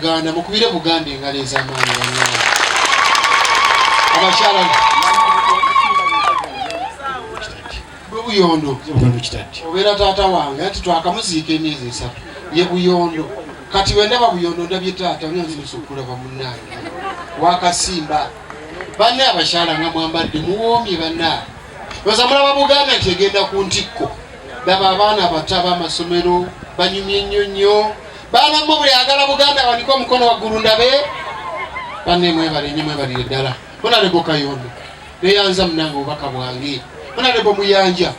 Ganda mukubire Buganda engalo ez'amaanyi bannange. Abakyala Buyondo obeera taata wange ati twakamuziika emyezi 3 ye Buyondo kati wendaba Buyondo ndabye taata nonzimusa okulaba munnange wakasimba banne abakyala nga mwambadde muwoomye bannaye oza mulaba Buganda nti egenda ku ntikko laba abaana abato ab'amasomero banyumye ennyonnyo bana mwe agala Buganda waniko omukono waggulu ndabe banne mwebalire ddala Honorable Kayondo neyanza munange obubaka bwange Honorable Muyanja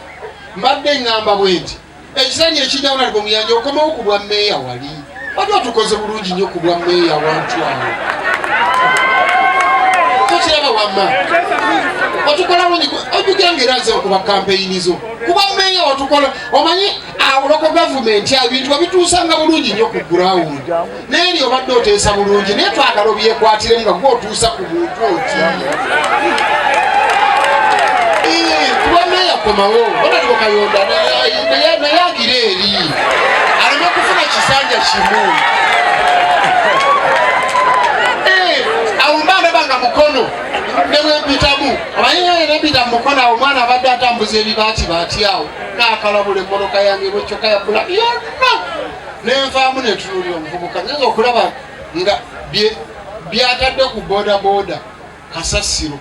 mbadde ngamba bwenti ekisanye ekijja Honorable Muyanja okomawo ku bwa mmeeya wali wali tukoze bulungi nnyo ku bwa mmeeya wantu awo tukiraba wamma watukola bulungi obugenge eraze okuba kampeyini zo kuba mmeeya watukola omanyi local government ebintu babituusanga bulungi nnyo ku ground n'eri obadde oteesa bulungi naye twagala obyekwatiremu nga gwe otuusa ku muntu oti kuba mmeeya komawo Honorable Kayonda naye agira eri aleme kufuna kisanja kimu awo mba ndabanga Mukono nebwempitamu amanyi nebita Mukono awo omwana abadde atambuza ebibaati awo nakalabula emmoloka yange bwekyoka yabbula yonna nenvaamu netunuulira omuvubuka ngenza okulaba nga byatadde ku bodaboda kasasiro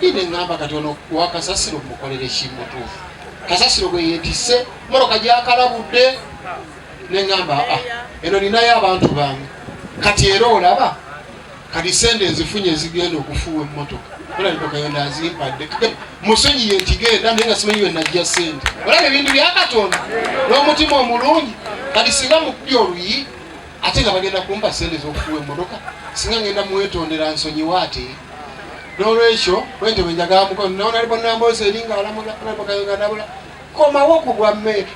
ine ngamba kati ono wa kasasiro mukolere kimutuufu kasasiro gwe yetisse moloka gyakalabudde nengamba eno ninayo abantu bange kati era olaba kati sente ezifunye ezigenda okufuuwa emmotoka Honorable Kayonda azimpadde musonyi yentigenda naye nga simanyi wenajja sente olaba ebintu bya Katonda n'omutima omulungi kati singa mukubye oluyi ate nga bagenda kumpa sente ez'okufuuwa emmotoka singa ngenda muwetondera nsonyiwa ate n'olwekyo bwente bwe njagala Mukono ne Honorable Namboose eringa alamula Honorable Kayonda ndabula komawo ku bwa mmere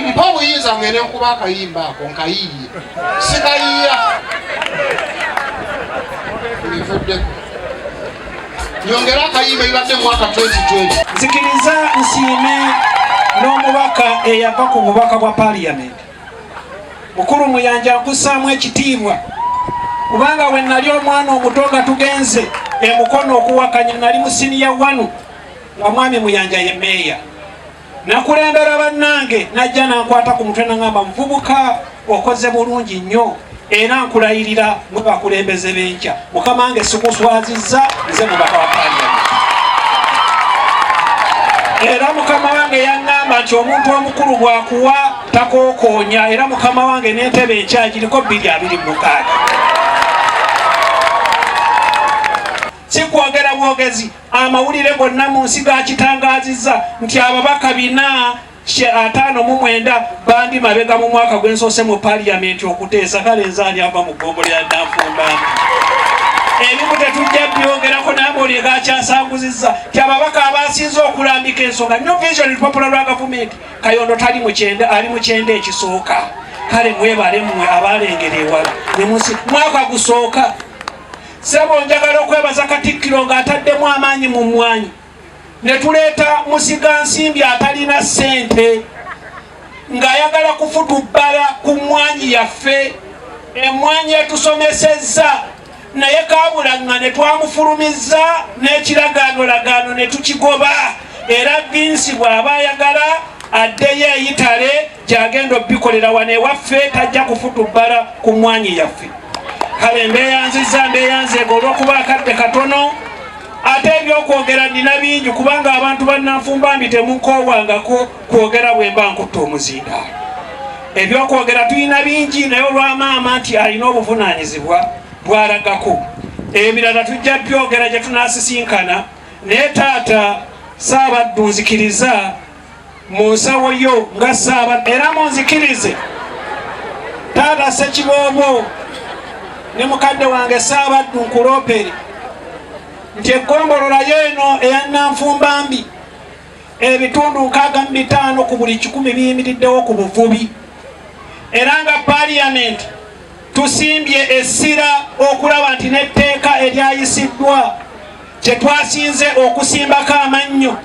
mpa obuyinza ngende nkuba akayimba ako nkayiiye sikayiya bivuddeko nyongera akayimba ibadde mu mwaka 2020 nzikiriza nsiime n'omubaka eyava ku bubaka bwa Parliament mukulu Muyanja nkussaamu ekitiibwa kubanga we nali omwana omuto nga tugenze Mukono okuwakanya nali mu siniya 1 nga mwami Muyanja ye meeya nakulembera bannange najja nankwata ku mutwe nangamba muvubuka okoze bulungi nnyo era nkulayirira mwe bakulembeze b'enkya mukama wange sikuswazizza nze mubaka wa Parliament era mukama wange yaŋŋamba nti omuntu omukulu bwakuwa takookonya era mukama wange n'entebe enkya giriko 226 sikwogera bwogezi amawulire gonna mu nsi gakitangazizza nti ababaka 459 bandi mabega mu mwaka gwensoose mu Parliament okuteesa kale nzaali ava mu ggombo lya Nanfumbambi ebimu tetujja byongerako n'amawulire gakyasanguzizza ti ababaka abasinze okulambika ensonga New Vision Popular Lwa Gavumenti Kayondo tali ali mu kyenda ekisooka kale mwebale mmwe abalengera ewala ne munsi mwaka gusooka sebo njagala okwebaza Katikkiro ng'ataddemu amaanyi mu mmwanyi ne tuleeta musiga nsimbi atalina ssente ng'ayagala kufutubbala ku mmwanyi yaffe emmwanyi etusomesezza naye kabulanga ne twamufulumizza n'ekiragaanolagaano ne tukigoba era Vinsi bw'aba ayagala addeyo eyitale gy'agenda obbikolera wano ewaffe tajja kufutubbala ku mmwanyi yaffe kale mbeyanzeego olw'okuba akadde katono ate ebyokwogera nina bingi kubanga abantu bannanfumbambi temunkoowangako kwogera bwe mba nkutte omuzinda ebyokwogera tulina bingi naye olw'amaama nti alina obuvunaanyizibwa bwalagako ebirala tujja byogera gye tunaasisinkana naye taata Saabaddu nzikiriza mu nsawo yo nga Saabaddu era munzikirize taata Ssekiboobo ne mukadde wange Saabaddu nkuloopere nti eggombolola yeeno eya Nanfumbambi ebitundu 65 ku buli 100 biyimiriddewo ku buvubi era nga Parliament tusimbye essira okulaba nti n'etteeka eryayisiddwa kye twasinze okusimbako amannyo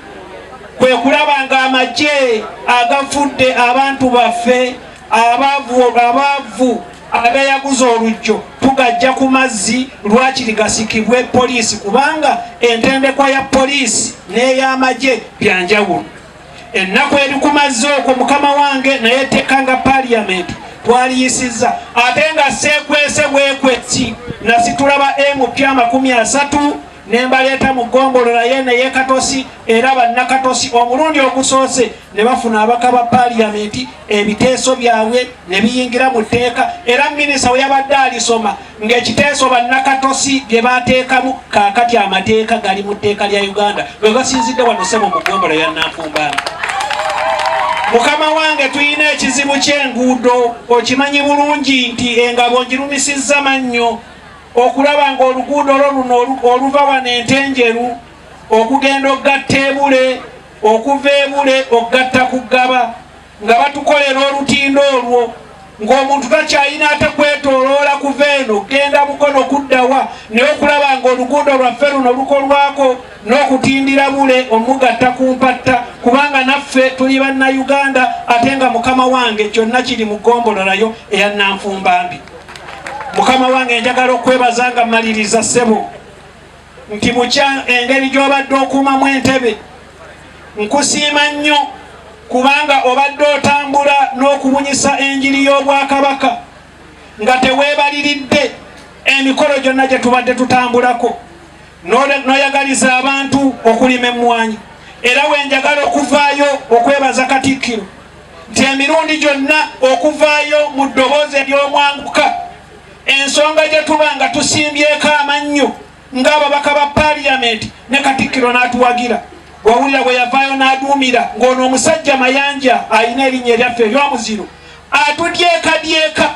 kwe kulaba nga amagye agafudde abantu baffe abaavu abeeyaguza olujjo tugajja ku mazzi lwakiri gasikibwe poliisi kubanga entendekwa ya poliisi n'ey'amagye byanjawulo. Ennaku eri ku mazzi okwo mukama wange naye tekanga parliament twaliyisizza ate nga seekwese bwekwesi nasitulaba MP 30 nembaleeta mu ggombolola yene y'ekatosi era bannakatosi omulundi ogusoose ne bafuna abaka ba parliament ebiteeso byabwe ne biyingira mu tteeka era minisita we yabadde alisoma ng'ekiteeso bannakatosi bye baateekamu kaakati amateeka gali mu tteeka lya Uganda bwe gasinzidde wano ssebo mu ggombolola ya Nanfumbambi. Mukama wange tuyina ekizibu ky'enguudo okimanyi bulungi nti engabo ngirumisizza mannyo okulaba ng'oluguudo luno oluva wano Entenjeru okugenda okugatta Ebule okuva Ebule okugatta ku Ggaba nga batukolera olutindo olwo ng'omuntu takyayina ate kwetooloola kuva eno genda Mukono kuddawa naye okulaba ng'oluguudo lwaffe luno lukolwako n'okutindira Bule omugatta ku mpatta kubanga naffe tuli bannayuganda ate nga mukama wange kyonna kiri mu ggombolola eya Nanfumbambi. Mukama wange njagala okwebaza nga mmaliriza ssebo nti bukya engeri gy'obadde okuumamu entebe nkusiima nnyo kubanga obadde otambula n'okubunyisa enjiri y'Obwakabaka nga teweebaliridde emikolo gyonna gye tubadde tutambulako n'oyagaliza abantu okulima emmwanyi era wenjagala okuvaayo okwebaza Katikkiro nti emirundi gyonna okuvaayo mu ddoboozi ery'omwanguka ensonga gye tuba nga tusimbyeko amannyo ng'ababaka ba parliament ne Katikkiro n'atuwagira wawulira bwe yavaayo n'aduumira ng'ono omusajja mayanja alina erinnya eryaffe ery'omuziro atudyekadyeka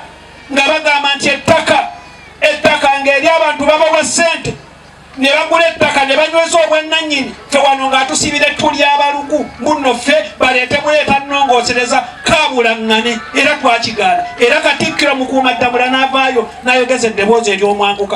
nga bagamba nti ettaka ng'eri abantu babawa ssente ne bagula ettaka ne banyweza obwannannyini ffe wano ng'atusibira ettu ly'abalugu muno ffe baleete buleeta nnongoosereza kaabulaŋŋane era twakigaana era Katikkiro mukuumaddamula n'avaayo n'ayogeza eddoboozi ery'omwanguka